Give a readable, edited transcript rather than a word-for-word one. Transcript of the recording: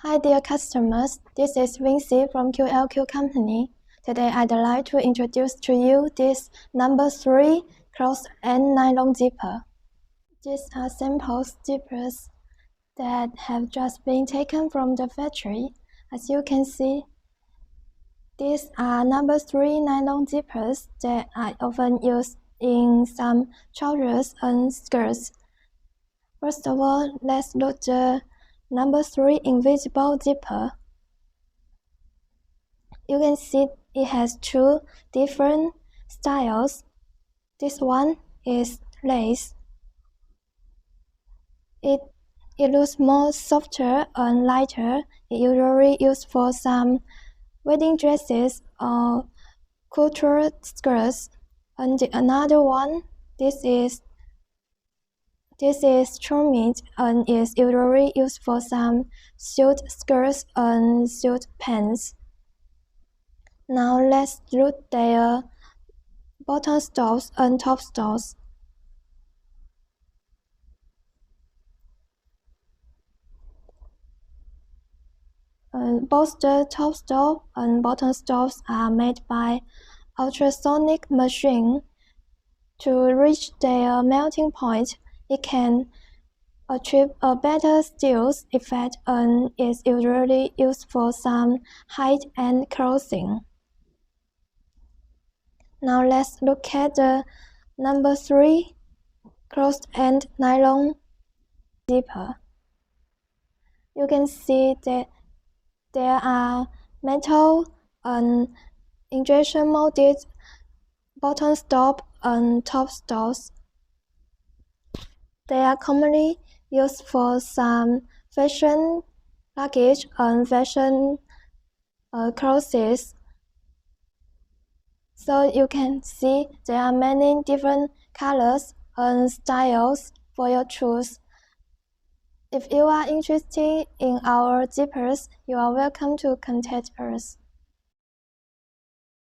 Hi dear customers, this is Vinci from QLQ Company. Today I'd like to introduce to you this number 3 cloth and nylon zipper. These are sample zippers that have just been taken from the factory. As you can see, these are number 3 nylon zippers that are often used in some trousers and skirts. First of all, let's look at the number 3 invisible zipper. You can see it has two different styles. This one is lace. It looks more softer and lighter. It usually used for some wedding dresses or couture skirts. And another one, this is Chomit and is usually used for some suit skirts and suit pants. Now let's look at their bottom stalls and top stalls. Both the top stall and bottom stalls are made by ultrasonic machine. To reach their melting point, it can achieve a better stills effect and is usually used for some high-end clothing. Now let's look at the number 3 cloth and nylon zipper. You can see that there are metal and injection molded bottom stop and top stalls. They are commonly used for some fashion luggage and fashion clothes. So you can see there are many different colors and styles for your choice. If you are interested in our zippers, you are welcome to contact us.